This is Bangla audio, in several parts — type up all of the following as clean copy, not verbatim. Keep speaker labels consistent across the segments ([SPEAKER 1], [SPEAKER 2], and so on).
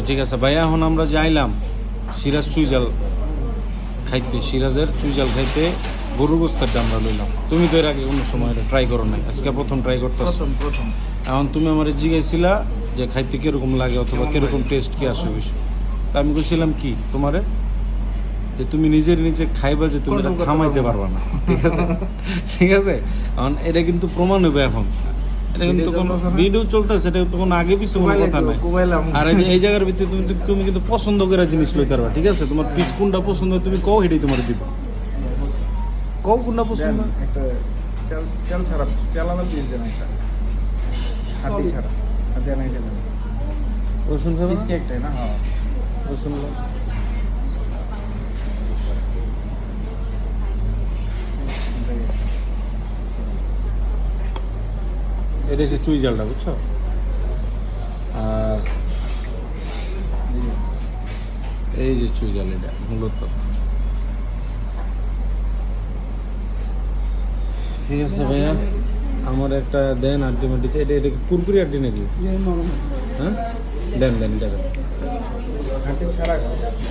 [SPEAKER 1] ঠিক আছে ভাইয়া, এখন আমরা যে আইলাম সিরাজ চুইজাল খাইতে, সিরাজের চুইজাল খাইতে গরুর গোস্তেরটা আমরা লইলাম। তুমি তো এর আগে কোনো সময় ট্রাই করো নাই, আজকে প্রথম ট্রাই করতেছ।
[SPEAKER 2] প্রথম
[SPEAKER 1] এখন তুমি আমার জিজ্ঞাসিলা যে খাইতে কিরকম লাগে অথবা কিরকম টেস্ট কি আসে বিষয়, তা আমি বলছিলাম কি তোমারে যে তুমি নিজের নিজে খাইবা, যে তুমি এটা থামাইতে পারবা না। ঠিক আছে ঠিক আছে, এখন এটা কিন্তু প্রমাণ হবে এখন। এটা কিন্তু কোনো ভিডিও চলতেছে, এটা তো কোনো আগে পিছনে কোনো কথা নাই। আর এই জায়গার ভিতরে তুমি কিন্তু পছন্দ করে জিনিস লইতে পারবা। ঠিক আছে, তোমার পিস কোনটা পছন্দ হয় তুমি কও, এটাই তোমার দিব। কও কোনটা পছন্দ।
[SPEAKER 2] একটা তেল ছাড়া তেলালা দিয়ে দেন, একটা হাড্ডি ছাড়া হাড্ডি নাই দেন।
[SPEAKER 1] রসুন খাবে
[SPEAKER 2] পিস একটাই না? হ্যাঁ
[SPEAKER 1] রসুন। এটা হচ্ছে চুই জালটা, বুঝছো? আর এই যে চুই জাল, এটা মূলত। ঠিক আছে ভাইয়া, আমার একটা দেন আলটিমেট। এটা এটা কুরকুরি আড্ডি নাকি? হ্যাঁ দেন দেন, এটা দেন।
[SPEAKER 2] হাড্ডি ছাড়া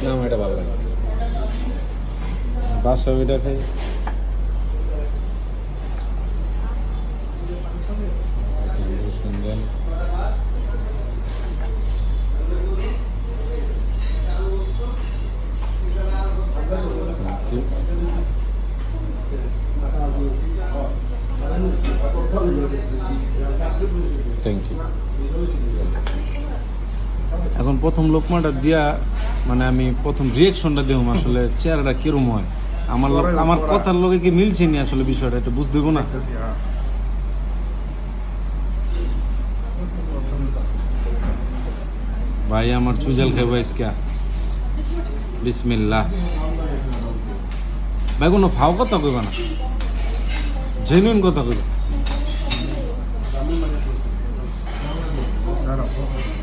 [SPEAKER 1] না আমার এটা ভালো লাগে, বাসা এটা খাই। রসুন দেন। Thank you. এখন প্রথম লোকমাটা দিয়া মানে আমি প্রথম রিয়েকশনটা দেবো আসলে চেহারাটা কিরম হয়। আমার কথার লোকে কি মিলছে নি আসলে বিষয়টা, এটা বুঝতে দেবো না। ভাই আমার চুজাল খাইব আজকে, বিসমিল্লাহ। ভাই কোনো ফাও কথা কইবা না, জেনুইন কথা কইবা।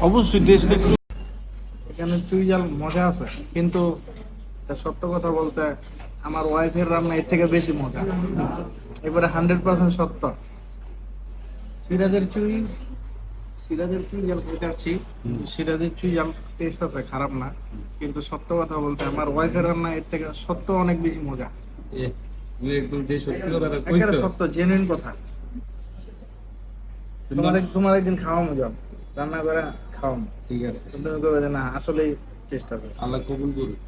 [SPEAKER 1] অবশ্যই টেস্ট একটু।
[SPEAKER 2] এখানে চুই জাল মজা আছে, কিন্তু সত্য কথা বলতে আমার ওয়াইফের রান্না এর থেকে বেশি মজা। এবারে 100% সত্য। সিরাজের চুই জাল খেতে আসছি, সিরাজের চুই জাল টেস্ট আছে, খারাপ না। কিন্তু সত্য কথা বলতে আমার ওয়াইফের রান্না এর থেকে সত্য অনেক বেশি মজা।
[SPEAKER 1] তুই একদম যে সত্যি কথাটা
[SPEAKER 2] একেবারে
[SPEAKER 1] কইছো,
[SPEAKER 2] সত্য, জেনুইন কথা। তোমার একদিন খাওয়া মজা, রান্না করে খাওয়া।
[SPEAKER 1] ঠিক আছে,
[SPEAKER 2] তুমি কবে যে না আসলেই টেস্ট আছে।
[SPEAKER 1] আল্লাহ কবুল করুক।